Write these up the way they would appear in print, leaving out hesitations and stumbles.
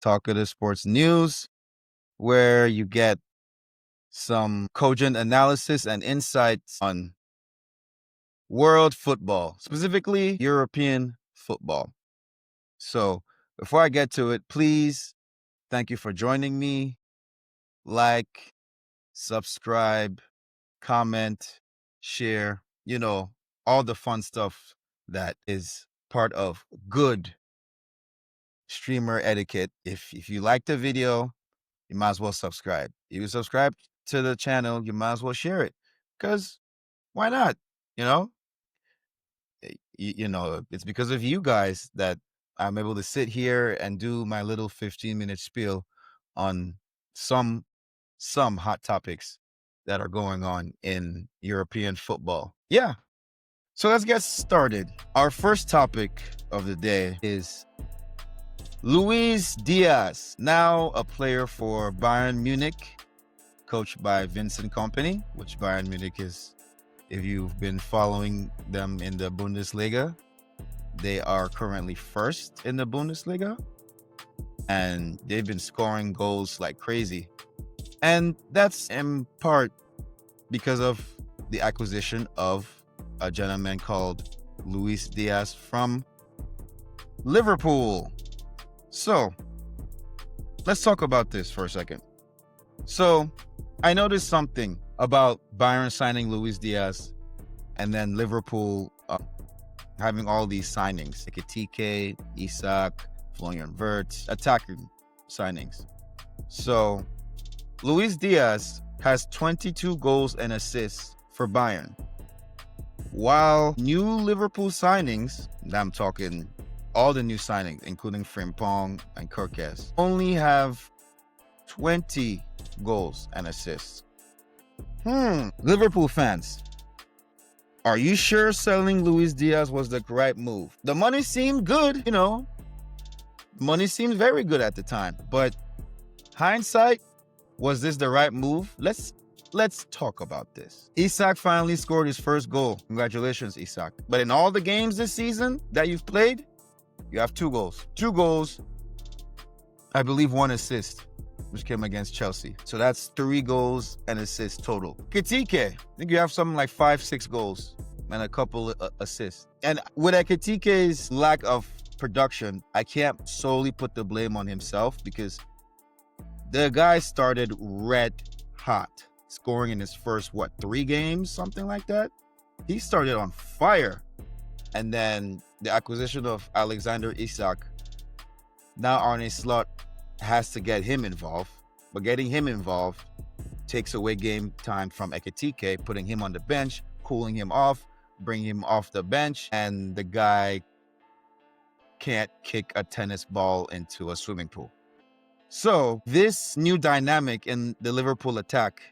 talkative sports news, where you get some cogent analysis and insights on world football, specifically European football. So before I get to it, please, thank you for joining me. Like, subscribe, comment, share, all the fun stuff that is part of good streamer etiquette. If you like the video, you might as well subscribe. If you subscribe to the channel, you might as well share it. Because why not? You know? It's because of you guys that I'm able to sit here and do my little 15-minute spiel on some hot topics that are going on in European football. Yeah. So let's get started. Our first topic of the day is Luiz Diaz, now a player for Bayern Munich, coached by Vincent Kompany, which Bayern Munich is, if you've been following them in the Bundesliga, they are currently first in the Bundesliga, and they've been scoring goals like crazy. And that's in part because of the acquisition of a gentleman called Luiz Diaz from Liverpool. So let's talk about this for a second. So I noticed something about Bayern signing Luiz Diaz and then Liverpool having all these signings, like TK, Isak, Florian Wirtz, attacking signings. So Luiz Diaz has 22 goals and assists for Bayern, while new Liverpool signings, I'm talking all the new signings, including Frimpong and Kerkez, only have 20 goals and assists. Liverpool fans, are you sure selling Luiz Diaz was the right move? The money seemed good, Money seemed very good at the time, but hindsight, was this the right move? Let's talk about this. Isak finally scored his first goal. Congratulations, Isak. But in all the games this season that you've played, you have 2 goals. 2 goals, I believe 1 assist, which came against Chelsea. So that's 3 goals and assists total. Ekitike, I think you have something like 5-6 goals and a couple assists. And with Ekitike's lack of production, I can't solely put the blame on himself, because the guy started red hot, scoring in his first, 3 games, something like that. He started on fire. And then the acquisition of Alexander Isak, now Arne Slot has to get him involved. But getting him involved takes away game time from Ekitike, putting him on the bench, cooling him off, bringing him off the bench, and the guy can't kick a tennis ball into a swimming pool. So this new dynamic in the Liverpool attack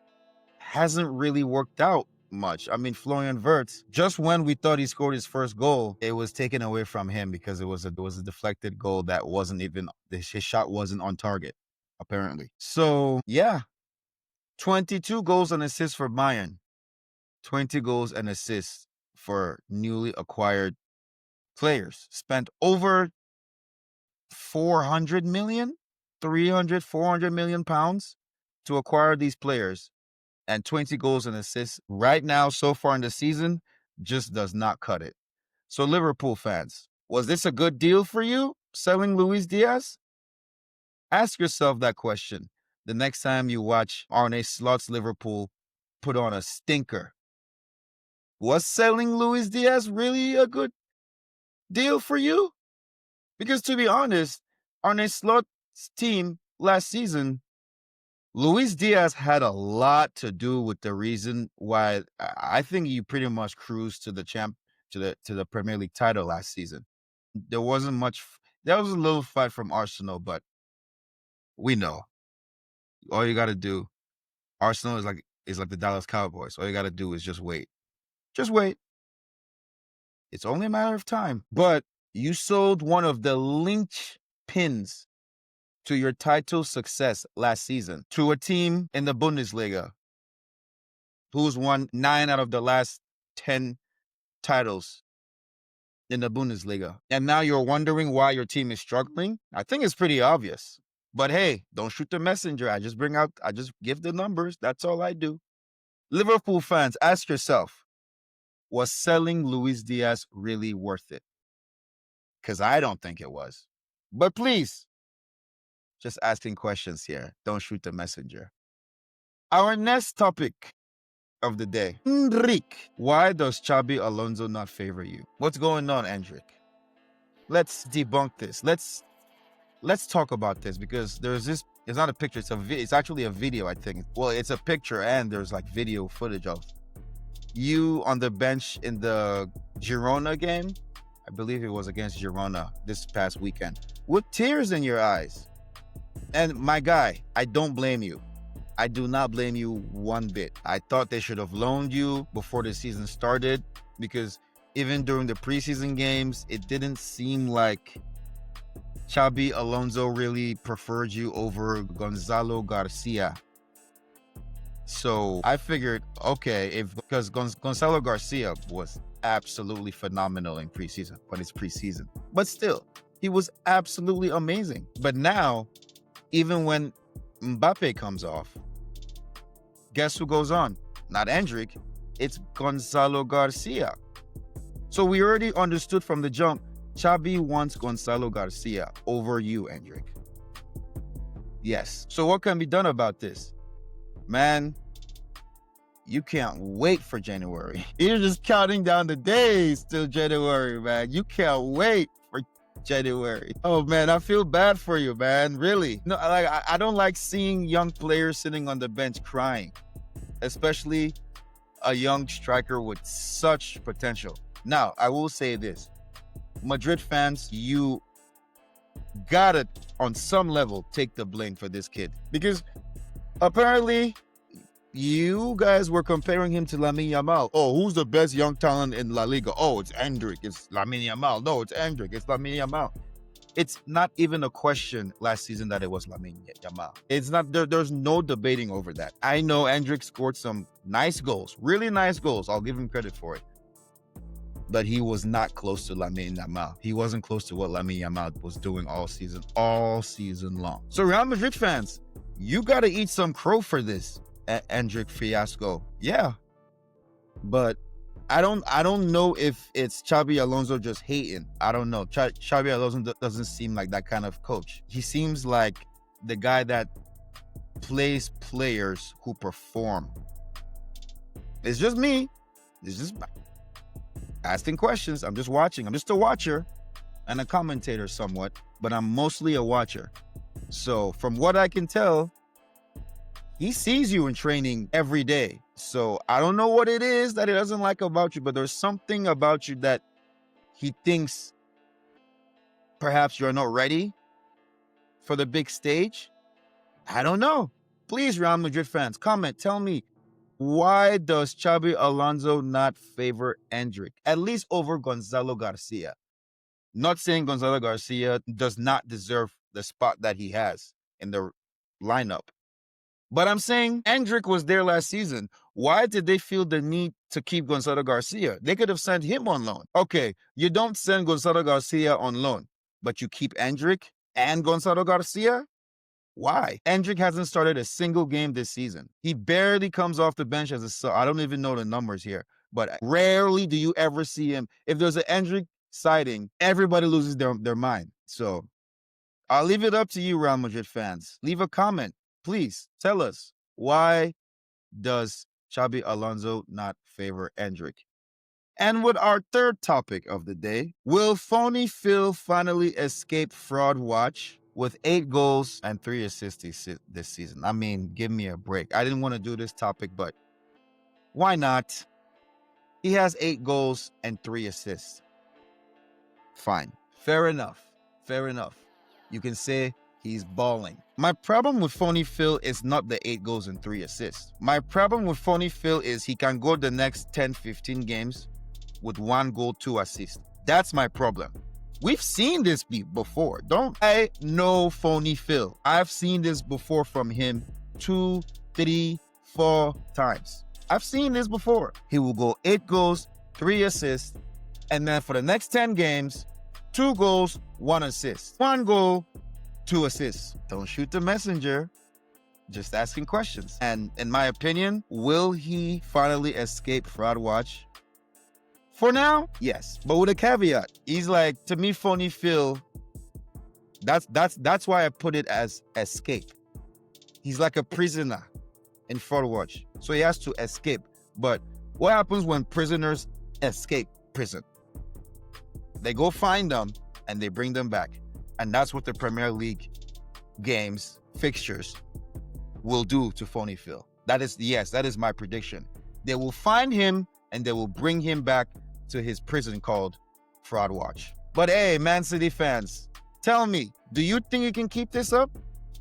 hasn't really worked out much. I mean, Florian Wirtz, just when we thought he scored his first goal, it was taken away from him because it was a deflected goal that wasn't even, his shot wasn't on target, apparently. So yeah, 22 goals and assists for Bayern, 20 goals and assists for newly acquired players. Spent over 400 million, 300, 400 million pounds to acquire these players, and 20 goals and assists right now so far in the season just does not cut it. So Liverpool fans, was this a good deal for you, selling Luiz Diaz? Ask yourself that question the next time you watch Arne Slot's Liverpool put on a stinker. Was selling Luiz Diaz really a good deal for you? Because to be honest, Arne Slot's team last season, Luiz Diaz had a lot to do with the reason why I think you pretty much cruised to the to the Premier League title last season. There wasn't much. There was a little fight from Arsenal, but we know all you got to do. Arsenal is like the Dallas Cowboys. All you got to do is just wait. Just wait. It's only a matter of time. But you sold one of the linchpins to your title success last season to a team in the Bundesliga who's won 9 out of the last 10 titles in the Bundesliga. And now you're wondering why your team is struggling? I think it's pretty obvious. But hey, don't shoot the messenger. I just give the numbers. That's all I do. Liverpool fans, ask yourself, was selling Luiz Diaz really worth it? Because I don't think it was. But please, just asking questions here. Don't shoot the messenger. Our next topic of the day. Endrick. Why does Xabi Alonso not favor you? What's going on, Endrick? Let's debunk this. Let's talk about this, because there's this. It's not a picture. It's actually a video, I think. Well, it's a picture and there's like video footage of you on the bench in the Girona game. I believe it was against Girona this past weekend, with tears in your eyes. And my guy, I don't blame you. I do not blame you one bit. I thought they should have loaned you before the season started, because even during the preseason games, it didn't seem like Xabi Alonso really preferred you over Gonzalo Garcia. So I figured, okay, because Gonzalo Garcia was absolutely phenomenal in preseason, but it's preseason. But still, he was absolutely amazing. But now, even when Mbappe comes off, guess who goes on? Not Endrick, it's Gonzalo Garcia. So we already understood from the jump, Xabi wants Gonzalo Garcia over you, Endrick. Yes. So what can be done about this? Man, you can't wait for January. You're just counting down the days till January, man. You can't wait for January. Oh, man, I feel bad for you, man. Really. No, I don't like seeing young players sitting on the bench crying, especially a young striker with such potential. Now, I will say this. Madrid fans, you gotta, on some level, take the blame for this kid. Because apparently, you guys were comparing him to Lamine Yamal. Oh, who's the best young talent in La Liga? Oh, it's Endrick. It's Lamine Yamal. No, it's Endrick. It's Lamine Yamal. It's not even a question last season that it was Lamine Yamal. It's not. There's no debating over that. I know Endrick scored some nice goals, really nice goals. I'll give him credit for it. But he was not close to Lamine Yamal. He wasn't close to what Lamine Yamal was doing all season long. So Real Madrid fans, you got to eat some crow for this Endrick fiasco. Yeah. But I don't know if it's Xabi Alonso just hating. I don't know. Xabi Alonso doesn't seem like that kind of coach. He seems like the guy that plays players who perform. It's just me. It's just asking questions. I'm just watching. I'm just a watcher and a commentator somewhat, but I'm mostly a watcher. So from what I can tell, he sees you in training every day. So I don't know what it is that he doesn't like about you, but there's something about you that he thinks perhaps you're not ready for the big stage. I don't know. Please, Real Madrid fans, comment. Tell me, why does Xabi Alonso not favor Endrick, at least over Gonzalo Garcia? Not saying Gonzalo Garcia does not deserve the spot that he has in the lineup. But I'm saying Endrick was there last season. Why did they feel the need to keep Gonzalo Garcia? They could have sent him on loan. Okay, you don't send Gonzalo Garcia on loan, but you keep Endrick and Gonzalo Garcia? Why? Endrick hasn't started a single game this season. He barely comes off the bench as a sub. I don't even know the numbers here, but rarely do you ever see him. If there's an Endrick sighting, everybody loses their mind. So I'll leave it up to you, Real Madrid fans. Leave a comment. Please tell us, why does Xabi Alonso not favor Endrick? And with our third topic of the day, will Phony Phil finally escape fraud watch with 8 goals and 3 assists this season? I mean, give me a break. I didn't want to do this topic, but why not? He has 8 goals and 3 assists. Fine. Fair enough. Fair enough. You can say he's balling. My problem with Phony Phil is not the 8 goals and 3 assists. My problem with Phony Phil is he can go the next 10, 15 games with 1 goal, 2 assists. That's my problem. We've seen this before. I know Phony Phil. I've seen this before from him 2, 3, 4 times. I've seen this before. He will go 8 goals, 3 assists, and then for the next 10 games, 2 goals, 1 assist. 1 goal, 2 assists. Don't shoot the messenger. Just asking questions. And in my opinion, will he finally escape Fraud Watch? For now, yes, but with a caveat. He's like, to me, Phony Phil. That's why I put it as escape. He's like a prisoner in Fraud Watch, so he has to escape. But what happens when prisoners escape prison? They go find them and they bring them back, and that's what the Premier League games fixtures will do to Phony Phil. That is my prediction. They will find him and they will bring him back to his prison called Fraud Watch. But hey, Man City fans, tell me, do you think you can keep this up?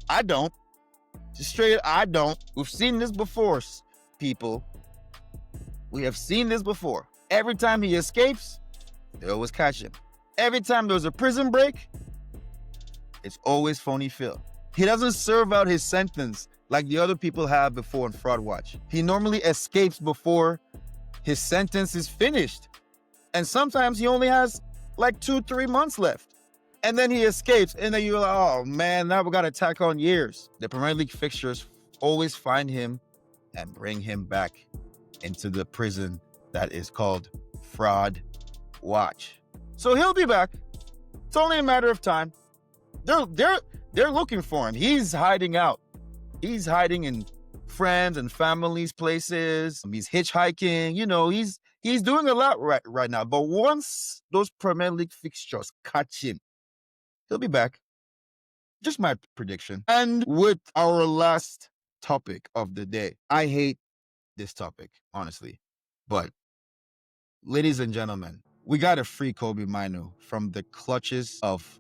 I don't. Just straight, I don't. We've seen this before, people. We have seen this before. Every time he escapes, they always catch him. Every time there's a prison break, it's always Phony Phil. He doesn't serve out his sentence like the other people have before in Fraud Watch. He normally escapes before his sentence is finished. And sometimes he only has like 2-3 months left. And then he escapes, and then you're like, oh man, now we got to tack on years. The Premier League fixtures always find him and bring him back into the prison that is called Fraud Watch. So he'll be back. It's only a matter of time. They're looking for him. He's hiding out. He's hiding in friends and families' places. He's hitchhiking. You know, he's doing a lot right now. But once those Premier League fixtures catch him, he'll be back. Just my prediction. And with our last topic of the day, I hate this topic, honestly. But, ladies and gentlemen, we got to free Kobbie Mainoo from the clutches of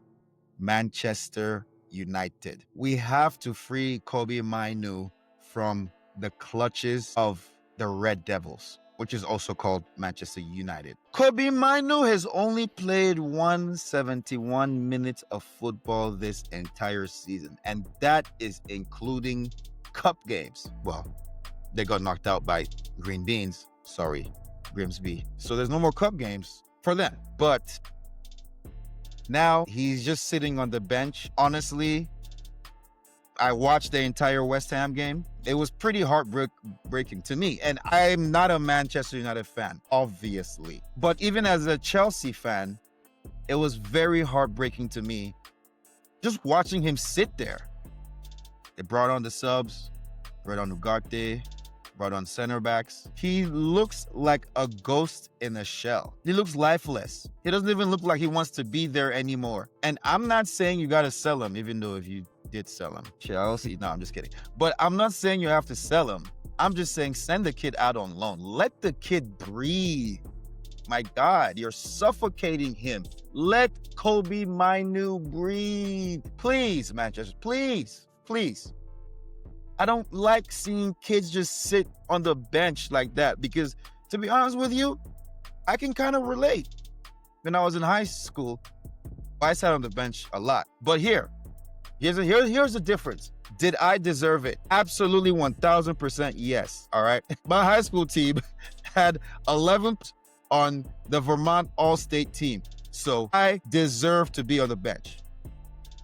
Manchester United. We have to free Kobbie Mainoo from the clutches of the Red Devils, which is also called Manchester United. Kobbie Mainoo has only played 171 minutes of football this entire season, and that is including cup games. Well, they got knocked out by Green Beans. Sorry, Grimsby. So there's no more cup games for them. But now he's just sitting on the bench. Honestly, I watched the entire West Ham game. It was pretty heartbreaking to me. And I'm not a Manchester United fan, obviously. But even as a Chelsea fan, it was very heartbreaking to me just watching him sit there. They brought on the subs, brought on Ugarte, brought on center backs. He looks like a ghost in a shell. He looks lifeless. He doesn't even look like he wants to be there anymore. And I'm not saying you got to sell him, even though if you did sell him. Chelsea, no, I'm just kidding. But I'm not saying you have to sell him. I'm just saying send the kid out on loan. Let the kid breathe. My God, you're suffocating him. Let Kobbie Mainoo breathe. Please, Manchester, please, please. I don't like seeing kids just sit on the bench like that because, to be honest with you, I can kind of relate. When I was in high school, I sat on the bench a lot. But here's the difference. Did I deserve it? Absolutely 1,000% yes. All right. My high school team had 11th on the Vermont All-State team. So I deserve to be on the bench.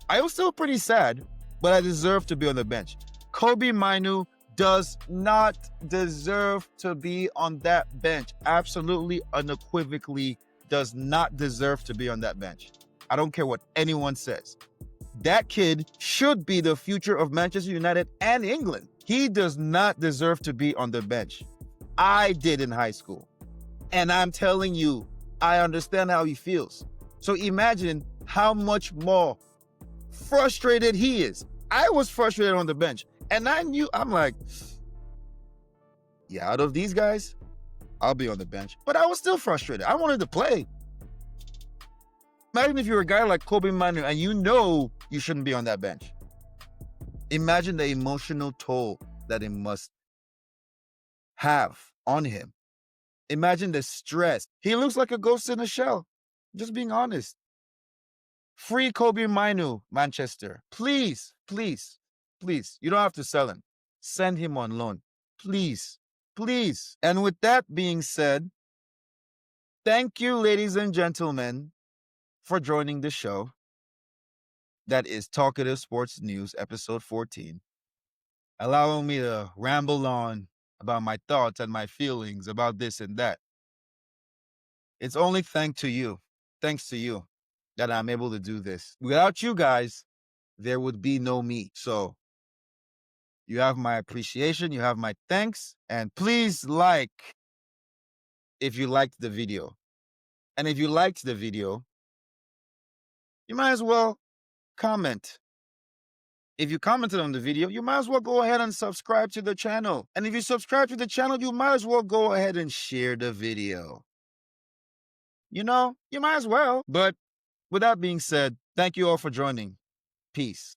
I was still pretty sad, but I deserve to be on the bench. Kobbie Mainoo does not deserve to be on that bench. Absolutely, unequivocally does not deserve to be on that bench. I don't care what anyone says. That kid should be the future of Manchester United and England. He does not deserve to be on the bench. I did in high school. And I'm telling you, I understand how he feels. So imagine how much more frustrated he is. I was frustrated on the bench. And I'm like, yeah, out of these guys, I'll be on the bench. But I was still frustrated. I wanted to play. Imagine if you're a guy like Kobbie Mainoo and you know you shouldn't be on that bench. Imagine the emotional toll that it must have on him. Imagine the stress. He looks like a ghost in a shell. Just being honest. Free Kobbie Mainoo, Manchester. Please, please, please. You don't have to sell him. Send him on loan. Please, please. And with that being said, thank you, ladies and gentlemen, for joining the show. That is Talkative Sports News, episode 14, allowing me to ramble on about my thoughts and my feelings about this and that. It's only thanks to you, that I'm able to do this. Without you guys, there would be no me. So you have my appreciation, you have my thanks, and please like if you liked the video. And if you liked the video, you might as well comment. If you commented on the video, you might as well go ahead and subscribe to the channel. And if you subscribe to the channel, you might as well go ahead and share the video. You know, you might as well. But with that being said, thank you all for joining. Peace.